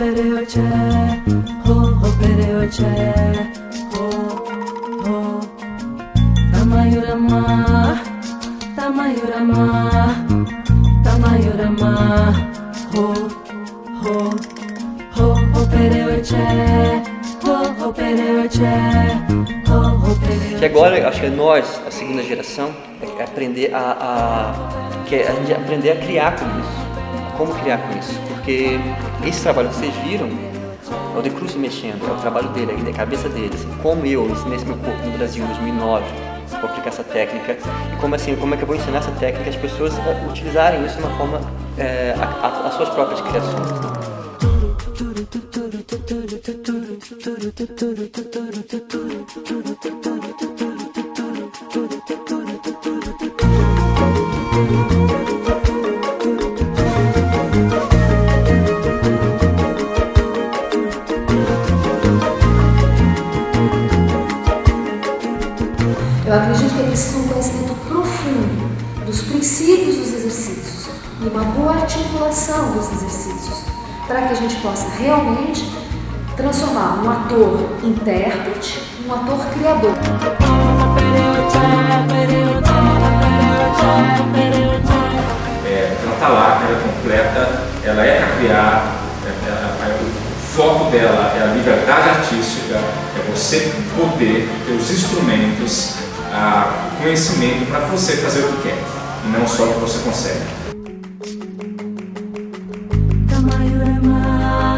pereoche, ho pereoche, ho Tamayurama, Tamayurama, Tamayurama, ho pereoche, ho pereoche, ho pereoche. Que agora, acho que nós, a segunda geração, é aprender a gente aprender a criar com isso. Como criar com isso? Porque esse trabalho que vocês viram é o Decru se mexendo, é o trabalho dele, é a cabeça dele. Assim, como eu ensinei esse meu corpo no Brasil em 2009, vou aplicar essa técnica, e como é que eu vou ensinar essa técnica as pessoas a utilizarem isso de uma forma, as suas próprias criações. Eu acredito que é preciso um conhecimento profundo dos princípios dos exercícios e uma boa articulação dos exercícios, para que a gente possa realmente transformar um ator intérprete em um ator criador. Ela está lá, ela é completa, ela é para criar, o foco dela é a liberdade artística, é você poder ter os instrumentos, o conhecimento para você fazer o que quer, e não só o que você consegue.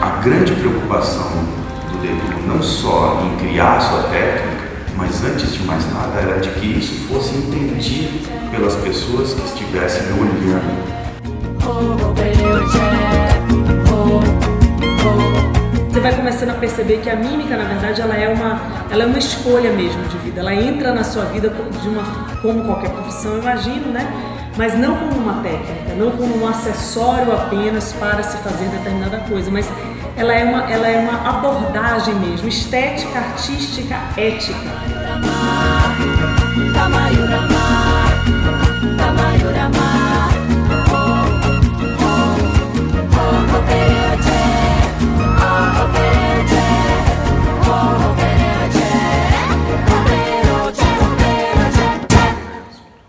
A grande preocupação do Decru não só em criar a sua técnica, mas antes de mais nada era de que isso fosse entendido pelas pessoas que estivessem olhando. Você vai começando a perceber que a mímica, na verdade, ela é uma escolha mesmo de vida. Ela entra na sua vida como qualquer profissão, eu imagino, né? Mas não como uma técnica, não como um acessório apenas para se fazer determinada coisa, mas ela é uma abordagem mesmo, estética, artística, ética.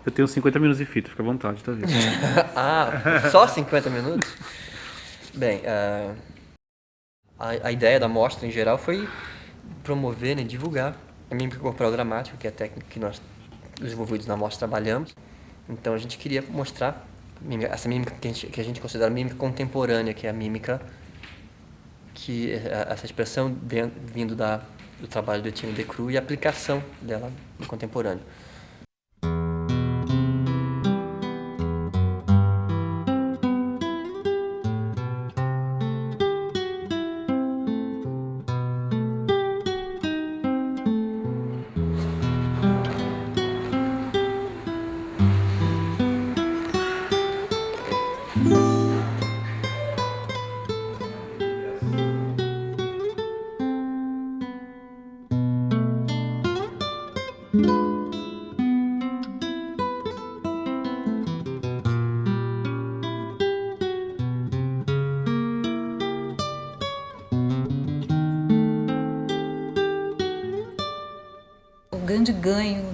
Eu tenho 50 minutos de fita, fica à vontade, tá vendo? Só 50 minutos? Bem, a ideia da mostra em geral foi promover, né, divulgar a mímica corporal dramática, que é a técnica que nós, desenvolvidos na mostra, trabalhamos. Então a gente queria mostrar essa mímica que a gente considera mímica contemporânea, que é a mímica, essa expressão vindo do trabalho do Etienne Decru e a aplicação dela no contemporâneo. O grande ganho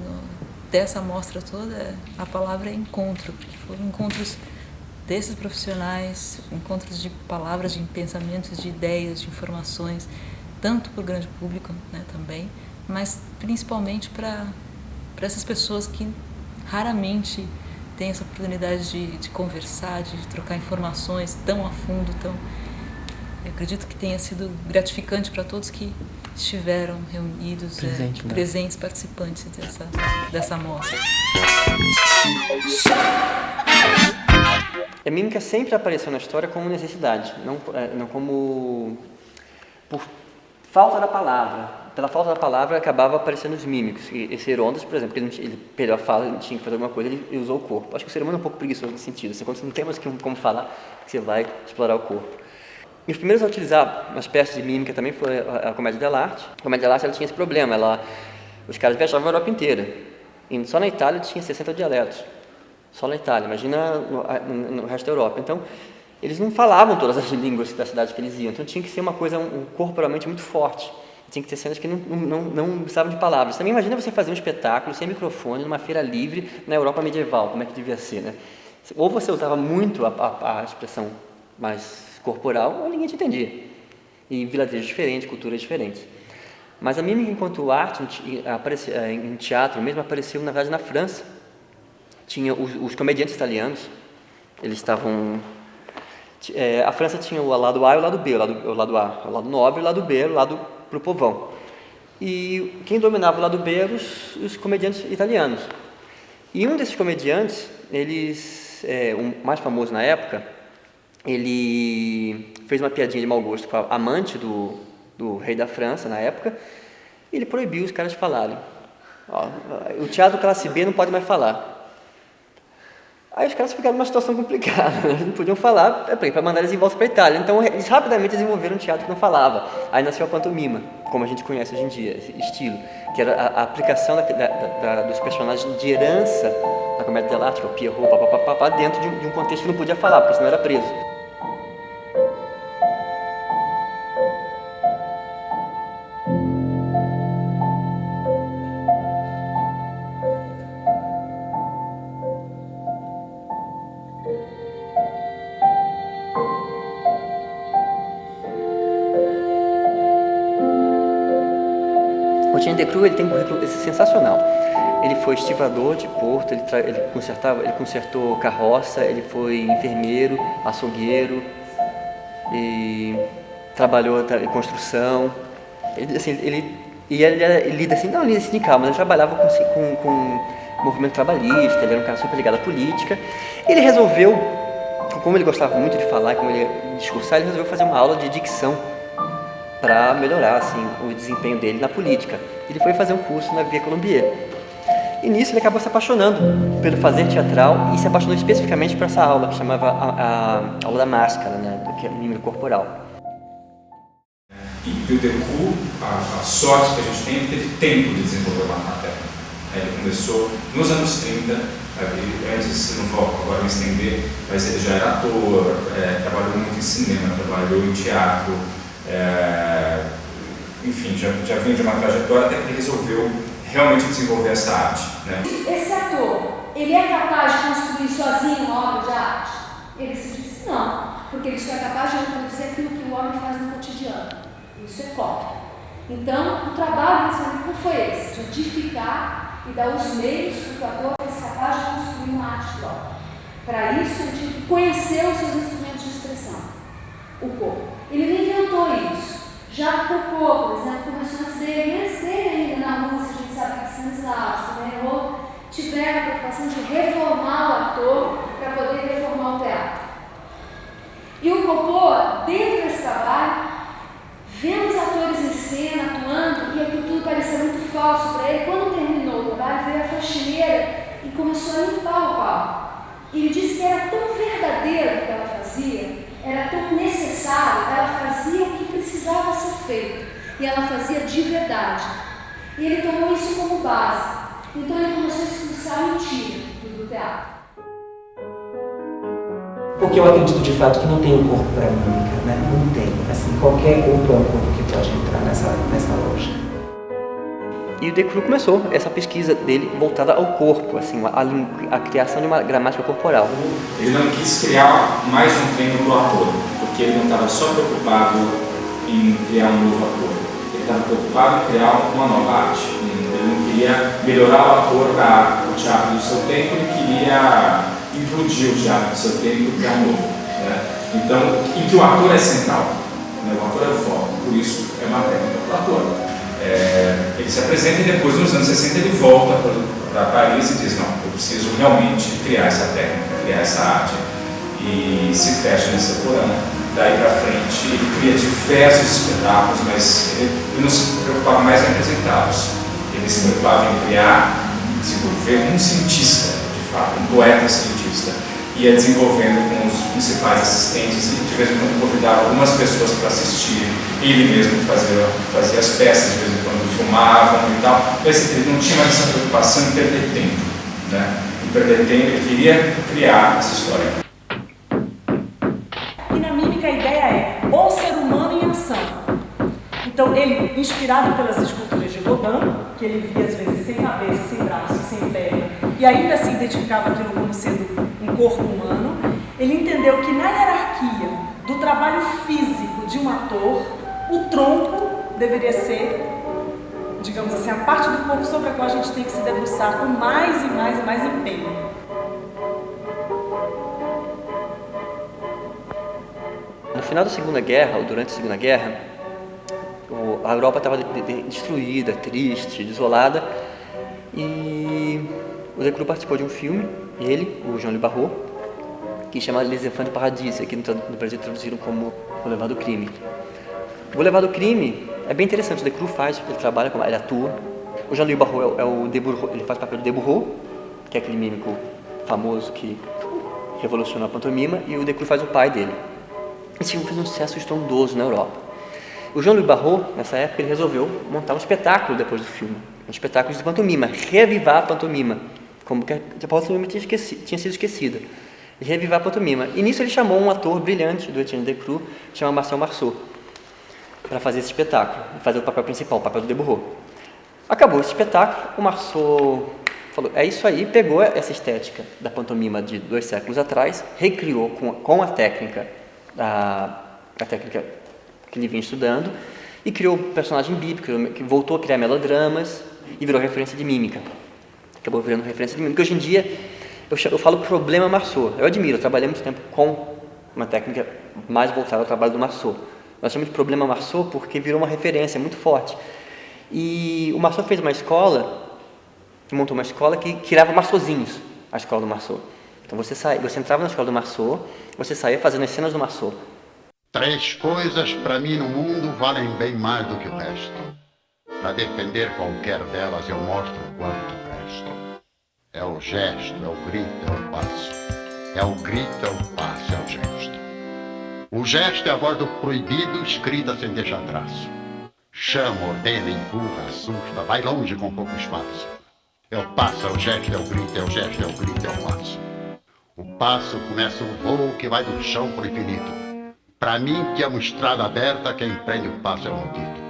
dessa amostra toda, a palavra é encontro, porque foram encontros desses profissionais, encontros de palavras, de pensamentos, de ideias, de informações, tanto para o grande público, né, também, mas principalmente para essas pessoas que raramente têm essa oportunidade de conversar, de trocar informações tão a fundo, eu acredito que tenha sido gratificante para todos que estiveram reunidos, presentes, participantes dessa amostra. A mímica sempre apareceu na história como necessidade, não como por falta da palavra. Pela falta da palavra acabava aparecendo os mímicos. E Herondas, por exemplo, ele perdeu a fala, ele tinha que fazer alguma coisa, ele usou o corpo. Acho que o ser humano é um pouco preguiçoso nesse sentido. Assim, quando você não tem mais como falar, você vai explorar o corpo. E os primeiros a utilizar uma espécie de mímica também foi a comédia dell'arte. A comédia dell'arte ela tinha esse problema, os caras viajavam a Europa inteira. E só na Itália tinha 60 dialetos. Só na Itália, imagina no resto da Europa. Então, eles não falavam todas as línguas da cidade que eles iam, então tinha que ser uma coisa corporalmente muito forte. Tinha que ter cenas que não precisavam de palavras. Também imagina você fazer um espetáculo sem microfone numa feira livre na Europa medieval, como é que devia ser, né? Ou você usava muito a expressão mais corporal, ou ninguém te entendia. Em vilarejos diferentes, culturas diferentes. Mas a mímica enquanto arte em teatro mesmo apareceu, na verdade, na França. Tinha os comediantes italianos, eles estavam... a França tinha o lado A e o lado B, o lado A, o lado nobre, o lado B, o lado para o povão. E quem dominava o lado B eram os comediantes italianos. E um desses comediantes, o mais famoso na época, ele fez uma piadinha de mau gosto com a amante do rei da França na época, e ele proibiu os caras de falarem. O teatro classe B não pode mais falar. Aí os caras ficaram numa situação complicada, eles não podiam falar para mandar eles em volta para a Itália. Então eles rapidamente desenvolveram um teatro que não falava. Aí nasceu a pantomima, como a gente conhece hoje em dia, esse estilo, que era a aplicação dos personagens de herança da comédia dell'arte, o Pierrot, dentro de um contexto que não podia falar, porque senão era preso. O Etienne Decroux, ele tem um currículo sensacional. Ele foi estivador de porto, ele consertou carroça, ele foi enfermeiro, açougueiro, e trabalhou em construção. Ele lida assim, não lida sindical, mas ele trabalhava com movimento trabalhista, ele era um cara super ligado à política. Ele resolveu, como ele gostava muito de falar, como ele ia discursar, ele resolveu fazer uma aula de dicção para melhorar assim, o desempenho dele na política. Ele foi fazer um curso na Via Colombier. E nisso ele acabou se apaixonando pelo fazer teatral e se apaixonou especificamente por essa aula, que chamava a aula da máscara, né, que é o mímico corporal. E o Decroux, a sorte que a gente tem, ele teve tempo de desenvolver uma técnica. Ele começou nos anos 30, antes, não vou agora me estender, mas ele já era ator, trabalhou muito em cinema, trabalhou em teatro, enfim, já vinha de uma trajetória até que ele resolveu realmente desenvolver essa arte, né? Esse ator, ele é capaz de construir sozinho uma obra de arte? Ele se disse não, porque ele só é capaz de reproduzir aquilo que o homem faz no cotidiano. Isso é cópia. Então, o trabalho desse homem foi esse, de edificar e dar os meios para que o ator fosse capaz de construir uma arte própria. Para isso, ele tinha que conhecer os seus instrumentos de expressão, o corpo. Ele não inventou isso. Já Foucault, por exemplo, começou antes dele ainda na Rússia, a gente sabe que Stanislavski, também tiveram a preocupação de reformar o ator para poder reformar o teatro. E o Foucault, dentro desse trabalho, vendo os atores em cena, atuando, e aquilo tudo parecia muito falso para ele, quando terminou o trabalho, veio a faxineira e começou a limpar o palco. E ele disse que era tão verdadeiro o que ela fazia, era tão necessário, ela fazia o que precisava ser feito, e ela fazia de verdade. E ele tomou isso como base. Então ele começou a expulsar a mentira do teatro. Porque eu acredito de fato que não tem um corpo para mímica, né? Não tem. Assim, qualquer corpo é um corpo que pode entrar nessa loja. E o Decroux começou essa pesquisa dele voltada ao corpo, assim, a criação de uma gramática corporal. Ele não quis criar mais um treino para o ator, porque ele não estava só preocupado em criar um novo ator, ele estava preocupado em criar uma nova arte. Ele não queria melhorar o ator para o teatro do seu tempo, ele queria implodir o teatro do seu tempo e criar um novo. Né? Então, em que o ator é central, né? O ator é o foco, por isso é uma técnica para o ator. Ele se apresenta e depois, nos anos 60, ele volta para Paris e diz, não, eu preciso realmente criar essa técnica, criar essa arte, e se fecha nesse porão. Daí para frente, ele cria diversos espetáculos, mas ele não se preocupava mais em apresentá-los. Ele se preocupava em criar, desenvolver um cientista, de fato, um poeta cientista. Ia desenvolvendo com os principais assistentes e de vez em quando convidava algumas pessoas para assistir, ele mesmo fazia as peças, de vez em quando filmavam e tal, mas ele não tinha mais essa preocupação em perder tempo, né? Em perder tempo, ele queria criar essa história. o ser humano em ação. Então, ele, inspirado pelas esculturas de Rodin, que ele via às vezes sem cabeça, sem braço, sem perna, e ainda se identificava aquilo como sendo um corpo humano, ele entendeu que na hierarquia do trabalho físico de um ator, o tronco deveria ser, digamos assim, a parte do corpo sobre a qual a gente tem que se debruçar com mais e mais e mais empenho. No final da Segunda Guerra, ou durante a Segunda Guerra, a Europa estava destruída, triste, desolada, e o Decroux participou de um filme, ele, o Jean-Louis Barrault, que chama Les Enfants du Paradis, aqui no Brasil traduziram como O Boulevard do Crime. O Boulevard do Crime é bem interessante, o Decroux ele trabalha, ele atua. O Jean-Louis Barrault é o Deburau, ele faz o papel do Deburau, que é aquele mímico famoso que revolucionou a pantomima, e o Decroux faz o pai dele. Esse filme fez um sucesso estrondoso na Europa. O Jean-Louis Barrault, nessa época, ele resolveu montar um espetáculo depois do filme, um espetáculo de pantomima, reavivar a pantomima, como que a pantomima tinha sido esquecida. Reavivar a pantomima. E nisso ele chamou um ator brilhante do Etienne Decroux, chamado Marcel Marceau, para fazer esse espetáculo, fazer o papel principal, o papel do Deburau. Acabou esse espetáculo, o Marceau falou, é isso aí, pegou essa estética da pantomima de 2 séculos atrás, recriou com a técnica, a técnica que ele vinha estudando, e criou um personagem bíblico, que voltou a criar melodramas e virou referência de mímica. Acabou virando referência de mímica. Hoje em dia, eu falo problema Marceau. Eu admiro, eu trabalhei muito tempo com uma técnica mais voltada ao trabalho do Marceau. Nós chamamos de problema Marceau porque virou uma referência muito forte. E o Marceau fez uma escola, montou uma escola que criava Marceauzinhos, a escola do Marceau. Então você entrava na escola do Marceau, você saía fazendo as cenas do Marceau. 3 coisas para mim no mundo valem bem mais do que o resto. Para defender qualquer delas eu mostro o quanto presto. É o gesto, é o grito, é o passo. É o grito, é o passo, é o gesto. O gesto é a voz do proibido escrita sem deixar traço. Chama, ordena, empurra, assusta, vai longe com pouco espaço. É o passo, é o gesto, é o grito, é o gesto, é o grito, é o passo. O passo começa o voo que vai do chão pro infinito. Pra mim, que é uma estrada aberta, quem prende o passo é o maldito.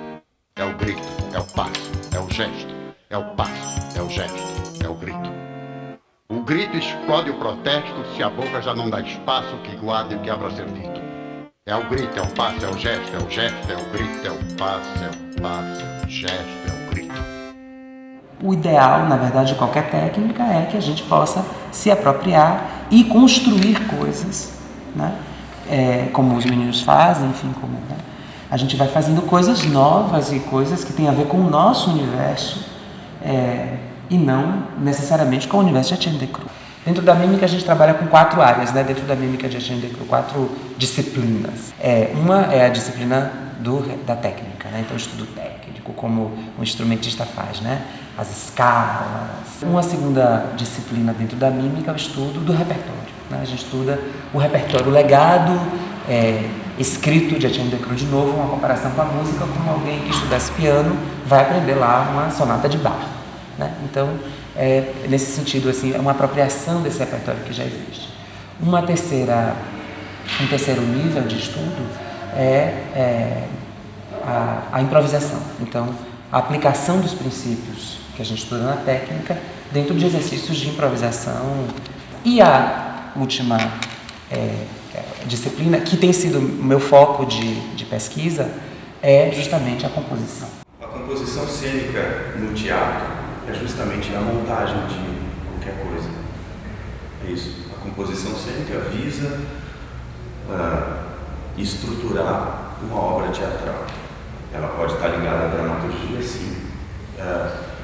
É o grito, é o passo, é o gesto, é o passo, é o gesto, é o grito. O grito explode o protesto se a boca já não dá espaço que guarde o que abra ser dito. É o grito, é o passo, é o gesto, é o gesto, é o grito, é o passo, é o passo, é o gesto, é o grito. O ideal, na verdade, de qualquer técnica é que a gente possa se apropriar e construir coisas, né? Como os meninos fazem, enfim, né? A gente vai fazendo coisas novas e coisas que têm a ver com o nosso universo e não necessariamente com o universo de Etienne Decroux. Dentro da mímica a gente trabalha com 4 áreas, né? Dentro da mímica de Etienne Decroux, 4 disciplinas. Uma é a disciplina da técnica, né? Então, o estudo técnico, como o instrumentista faz, né? As escalas. Uma segunda disciplina dentro da mímica é o estudo do repertório, né? A gente estuda o repertório, o legado escrito de Etienne Decroux, de novo, uma comparação com a música, como alguém que estudasse piano vai aprender lá uma sonata de Bach, né? Então, nesse sentido, assim, é uma apropriação desse repertório que já existe. Um terceiro nível de estudo é a improvisação. Então, a aplicação dos princípios que a gente estuda na técnica dentro de exercícios de improvisação. E a última disciplina, que tem sido o meu foco de pesquisa, é justamente a composição. A composição cênica no teatro é justamente a montagem de qualquer coisa. É isso. A composição cênica visa estruturar uma obra teatral. Ela pode estar ligada à dramaturgia, sim.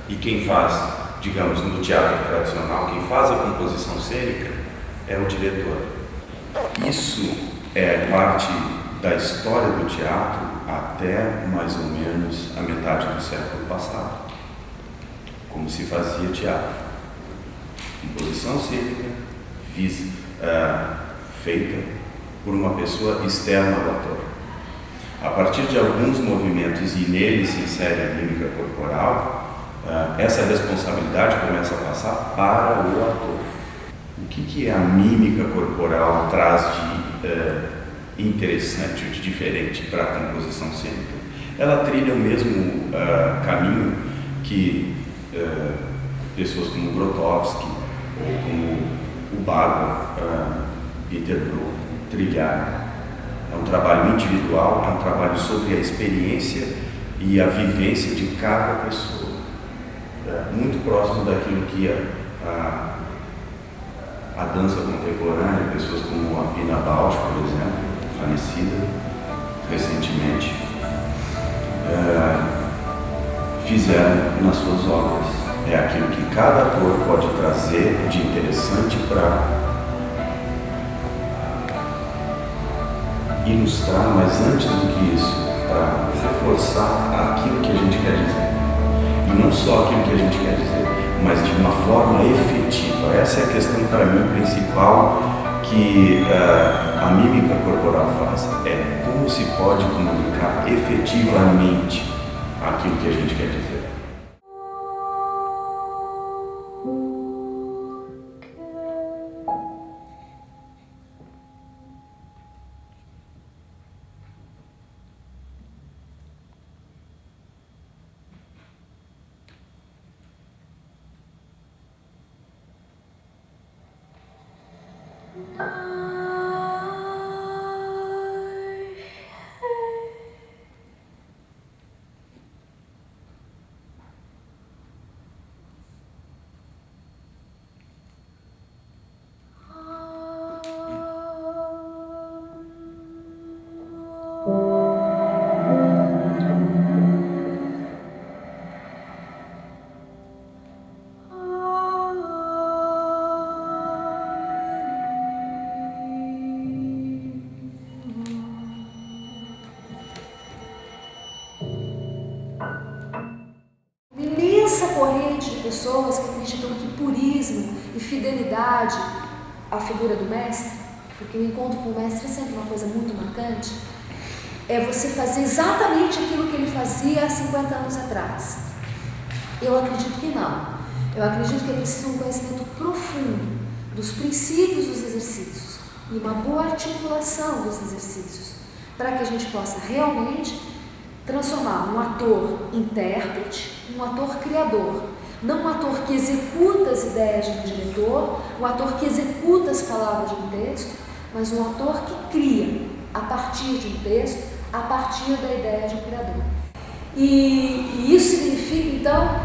E quem faz, digamos, no teatro tradicional, quem faz a composição cênica é o diretor. Isso é parte da história do teatro até mais ou menos a metade do século passado. Como se fazia teatro. Composição cênica feita por uma pessoa externa ao ator. A partir de alguns movimentos, e neles se insere a mímica corporal, essa responsabilidade começa a passar para o ator. O que a mímica corporal traz interessante ou de diferente para a composição cênica. Ela trilha o mesmo caminho que pessoas como Grotowski ou como o Barbara Peter Brook trilharam. É um trabalho individual, é um trabalho sobre a experiência e a vivência de cada pessoa. Muito próximo daquilo que a dança contemporânea, pessoas como a Pina Bausch, por exemplo, falecida recentemente, fizeram nas suas obras. É aquilo que cada ator pode trazer de interessante para ilustrar, mas antes do que isso, para reforçar aquilo que a gente quer dizer. E não só aquilo que a gente quer dizer, mas de uma forma efetiva. Essa é a questão, para mim, principal que a mímica corporal faz. É como se pode comunicar efetivamente aquilo que a gente quer dizer. Pessoas que acreditam que purismo e fidelidade à figura do mestre, porque o encontro com o mestre é sempre uma coisa muito marcante, é você fazer exatamente aquilo que ele fazia há 50 anos atrás. Eu acredito que não. Eu acredito que é preciso um conhecimento profundo dos princípios dos exercícios e uma boa articulação dos exercícios, para que a gente possa realmente transformar um ator intérprete em um ator criador. Não um ator que executa as ideias de um diretor, um ator que executa as palavras de um texto, mas um ator que cria a partir de um texto, a partir da ideia de um criador. E isso significa, então,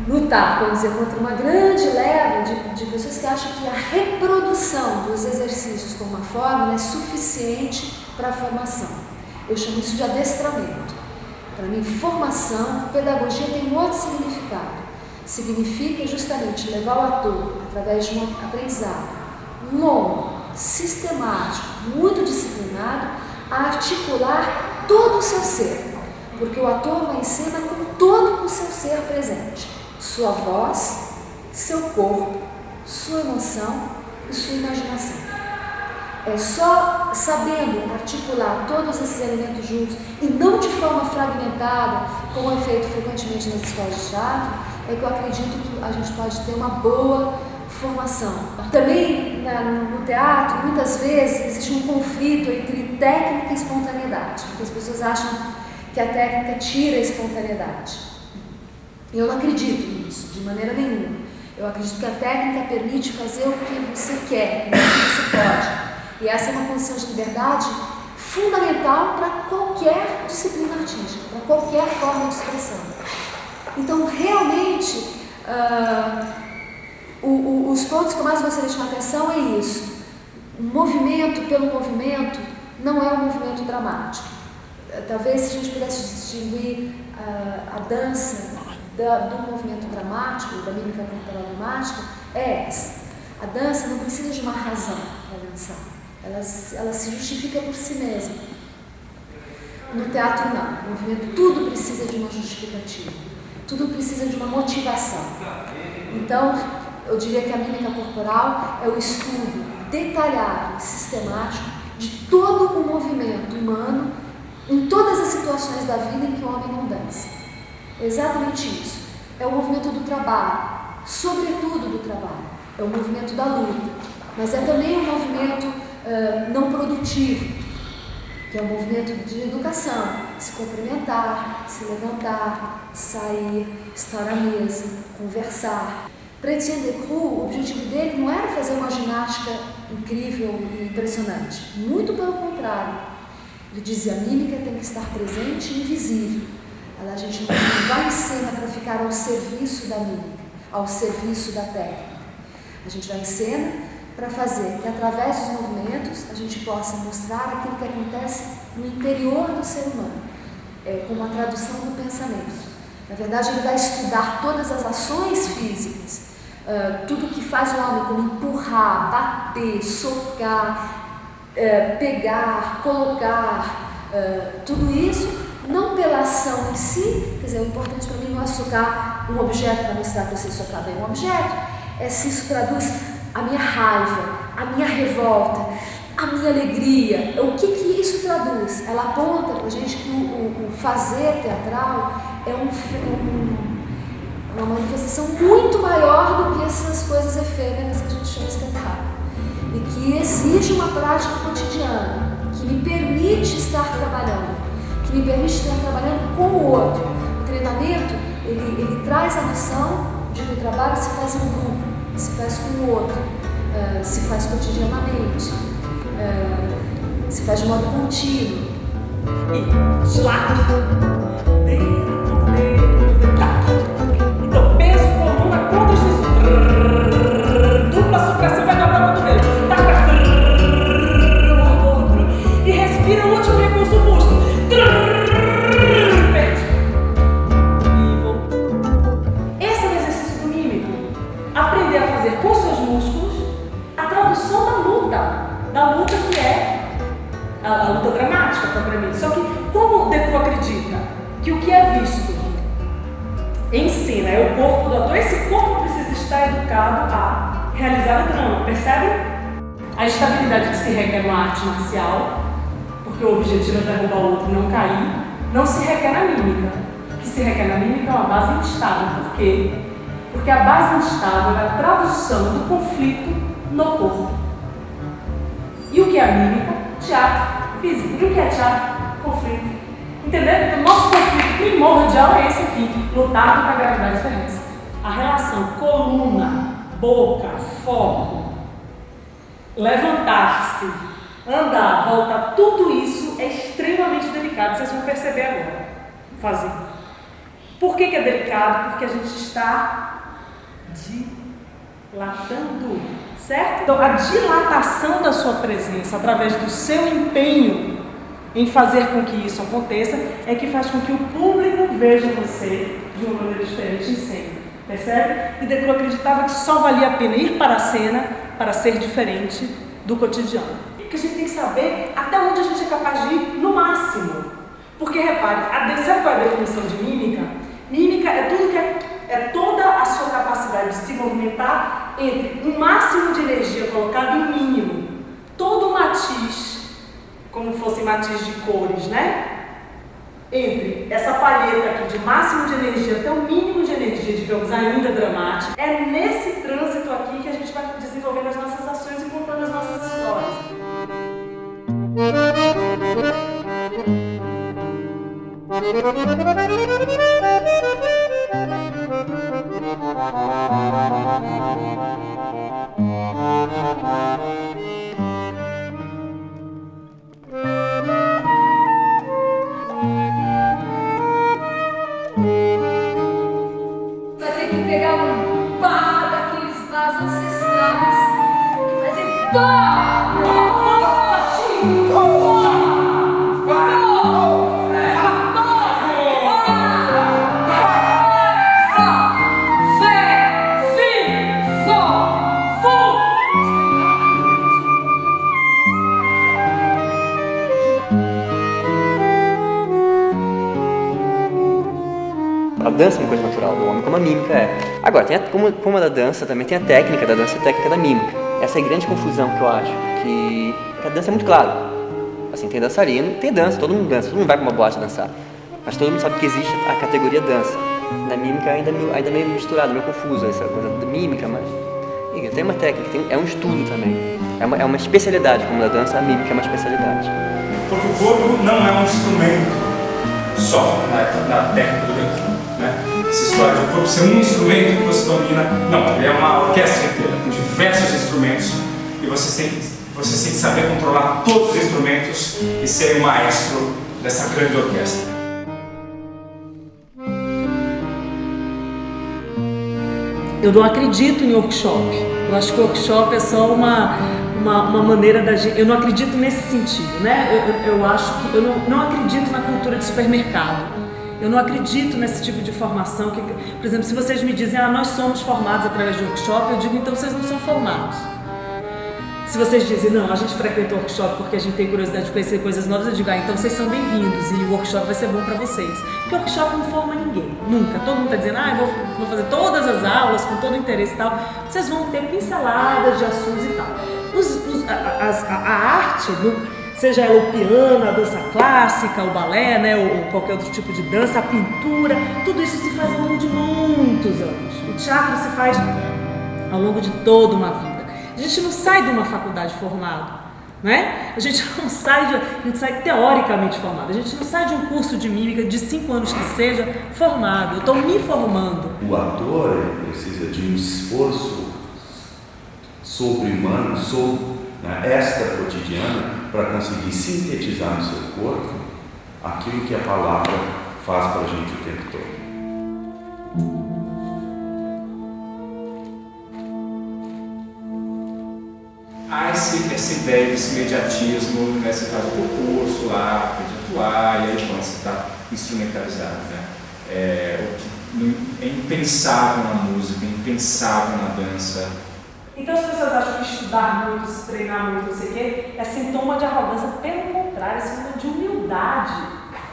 lutar, vamos dizer, contra uma grande leva de pessoas que acham que a reprodução dos exercícios como uma fórmula é suficiente para a formação. Eu chamo isso de adestramento. Para mim, formação, pedagogia tem um outro significado. Significa justamente levar o ator, através de um aprendizado longo, sistemático, muito disciplinado, a articular todo o seu ser. Porque o ator vai em cena com todo o seu ser presente. Sua voz, seu corpo, sua emoção e sua imaginação. É só sabendo articular todos esses elementos juntos e não de forma fragmentada, como é feito frequentemente nas escolas de teatro, é que eu acredito que a gente pode ter uma boa formação. Também no teatro, muitas vezes, existe um conflito entre técnica e espontaneidade, porque as pessoas acham que a técnica tira a espontaneidade. Eu não acredito nisso, de maneira nenhuma. Eu acredito que a técnica permite fazer o que você quer, o que você pode. E essa é uma condição de liberdade fundamental para qualquer disciplina artística, para qualquer forma de expressão. Então, realmente, os pontos que eu mais gostaria de chamar atenção é isso. O movimento pelo movimento não é um movimento dramático. Talvez se a gente pudesse distinguir a dança do movimento dramático, da mímica corporal dramática, é essa. A dança não precisa de uma razão para dançar. Ela se justifica por si mesma. No teatro, não. No movimento, tudo precisa de uma justificativa. Tudo precisa de uma motivação. Então, eu diria que a mímica corporal é o estudo detalhado e sistemático de todo o movimento humano em todas as situações da vida em que o homem não dança. É exatamente isso. É o movimento do trabalho, sobretudo do trabalho. É o movimento da luta. Mas é também um movimento não produtivo, que é um movimento de educação, se cumprimentar, se levantar, sair, estar à mesa, conversar. Para Etienne Decroux, o objetivo dele não era fazer uma ginástica incrível e impressionante, muito pelo contrário. Ele dizia: a mímica tem que estar presente e invisível. A gente não vai em cena para ficar ao serviço da mímica, ao serviço da técnica. A gente vai em cena para fazer que, através dos movimentos, a gente possa mostrar aquilo que acontece no interior do ser humano, como a tradução do pensamento. Na verdade, ele vai estudar todas as ações físicas, tudo que faz o homem, como empurrar, bater, socar, pegar, colocar, tudo isso, não pela ação em si. Quer dizer, o importante para mim não é socar um objeto para mostrar que eu sei socar bem um objeto, é se isso traduz a minha raiva, a minha revolta, a minha alegria. O que isso traduz? Ela aponta para a gente que o fazer teatral é uma manifestação muito maior do que essas coisas efêmeras que a gente chama de espetáculo. E que exige uma prática cotidiana, que me permite estar trabalhando, que me permite estar trabalhando com o outro. O treinamento, ele traz a noção de que o trabalho se faz em grupo, se faz com o outro, se faz cotidianamente, se faz de modo contínuo. E então, peso, coluna, contra dupla supressão, vai dobrar o cotovelo. E respira o último recurso, o busto. Perde. E volta. Esse é o exercício do mímico. Aprender a fazer com seus músculos a tradução da luta que é a luta dramática propriamente. Só que como Decroux acredita que o que é visto em cena é o corpo do ator, esse corpo precisa estar educado a realizar o drama, percebe? A estabilidade que se requer numa arte marcial, porque o objetivo é derrubar o outro e não cair, não se requer na mímica. O que se requer na mímica é uma base instável. Por quê? Porque a base instável é a tradução do conflito no corpo. E o que é a mímica? Teatro físico. E o que é teatro? Conflito. Entendeu? Então, nosso conflito primordial é esse aqui: lutar contra a gravidade terrestre. A relação coluna, boca, foco, levantar-se, andar, voltar, tudo isso é extremamente delicado. Vocês vão perceber agora. Fazer. Por que é delicado? Porque a gente está dilatando, certo? Então, a dilatação da sua presença através do seu empenho em fazer com que isso aconteça é que faz com que o público veja você de uma maneira diferente em cena, percebe? E Decroux acreditava que só valia a pena ir para a cena para ser diferente do cotidiano. Porque a gente tem que saber até onde a gente é capaz de ir no máximo. Porque, repare, sabe qual é a definição de mímica? Mímica é tudo que é toda a sua capacidade de se movimentar entre um máximo de energia colocado e um mínimo. Todo matiz, como fosse matiz de cores, né? Entre essa palheta aqui de máximo de energia até o mínimo de energia, digamos, ainda dramática. É nesse trânsito aqui que a gente vai desenvolvendo as nossas ações e contando as nossas histórias. Vai ter que pegar um bar daqueles bars ancestrais que fazem pá! A dança é uma coisa natural do homem, como a mímica é. Agora, como a da dança, também tem a técnica da dança e a técnica da mímica. Essa é a grande confusão que eu acho, que a dança é muito clara. Assim, tem dançarino, tem dança, todo mundo vai para uma boate dançar. Mas todo mundo sabe que existe a categoria dança. Na mímica ainda meio misturado, meio confuso essa coisa da mímica, mas tem uma técnica, é um estudo também. É uma especialidade, como a dança, a mímica é uma especialidade. Porque o corpo não é um instrumento só na técnica do Reiki, né? Essa história de o corpo ser um instrumento que você domina, não, ele é uma orquestra inteira, com diversos instrumentos, e você tem que saber controlar todos os instrumentos e ser o maestro dessa grande orquestra. Eu não acredito em workshop. Eu acho que o workshop é só uma maneira da gente... Eu não acredito nesse sentido, né? Eu acho que... Eu não acredito na cultura de supermercado. Eu não acredito nesse tipo de formação. Que, por exemplo, se vocês me dizem, nós somos formados através de workshop, eu digo, então vocês não são formados. Se vocês dizem, não, a gente frequenta o workshop porque a gente tem curiosidade de conhecer coisas novas, eu digo, então vocês são bem-vindos e o workshop vai ser bom para vocês. Porque o workshop não forma ninguém, nunca. Todo mundo está dizendo, eu vou fazer todas as aulas com todo o interesse e tal. Vocês vão ter pinceladas de assuntos e tal. A arte, seja ela o piano, a dança clássica, o balé, né, ou qualquer outro tipo de dança, a pintura, tudo isso se faz ao longo de muitos anos. O teatro se faz ao longo de toda uma vida. A gente não sai de uma faculdade formado, né? A gente sai teoricamente formado. A gente não sai de um curso de mímica de 5 anos que seja formado. Eu estou me formando. O ator precisa de um esforço sobre-humano, extra cotidiana, para conseguir sintetizar no seu corpo aquilo que a palavra faz para a gente o tempo todo. Há essa ideia desse imediatismo, né? Você faz o concurso lá, pode atuar, e aí quando você está instrumentalizado, né? O que é impensável na música, impensável na dança. Então as pessoas acham que estudar muito, se treinar muito, não sei o quê, é sintoma de arrogância. Pelo contrário, é sintoma de humildade.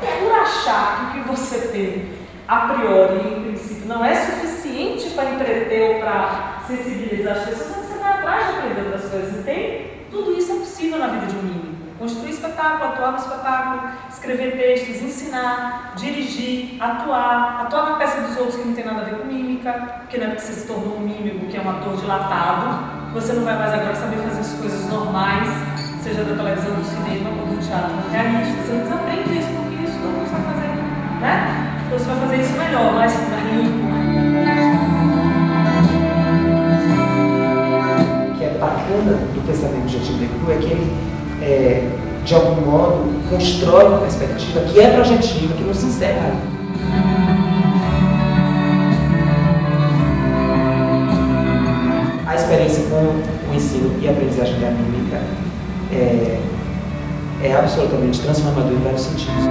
É por achar que o que você tem, a priori, em princípio, não é suficiente para entreter ou para sensibilizar as pessoas, atrás de aprender outras coisas, e tudo isso é possível na vida de um mímico. Construir espetáculo, atuar no espetáculo, escrever textos, ensinar, dirigir, atuar na peça dos outros que não tem nada a ver com mímica, porque não é porque você se tornou um mímico, que é um ator dilatado, você não vai mais agora saber fazer as coisas normais, seja da televisão, do cinema ou do teatro realista. Você não desaprende isso, porque isso todo mundo sabe fazer, né? Então você vai fazer isso melhor, mais limpo. Bacana do pensamento de Jean Decru é que ele, de algum modo, constrói uma perspectiva que é projetiva, que não se encerra. A experiência com o ensino e a aprendizagem da mímica é absolutamente transformador em vários sentidos.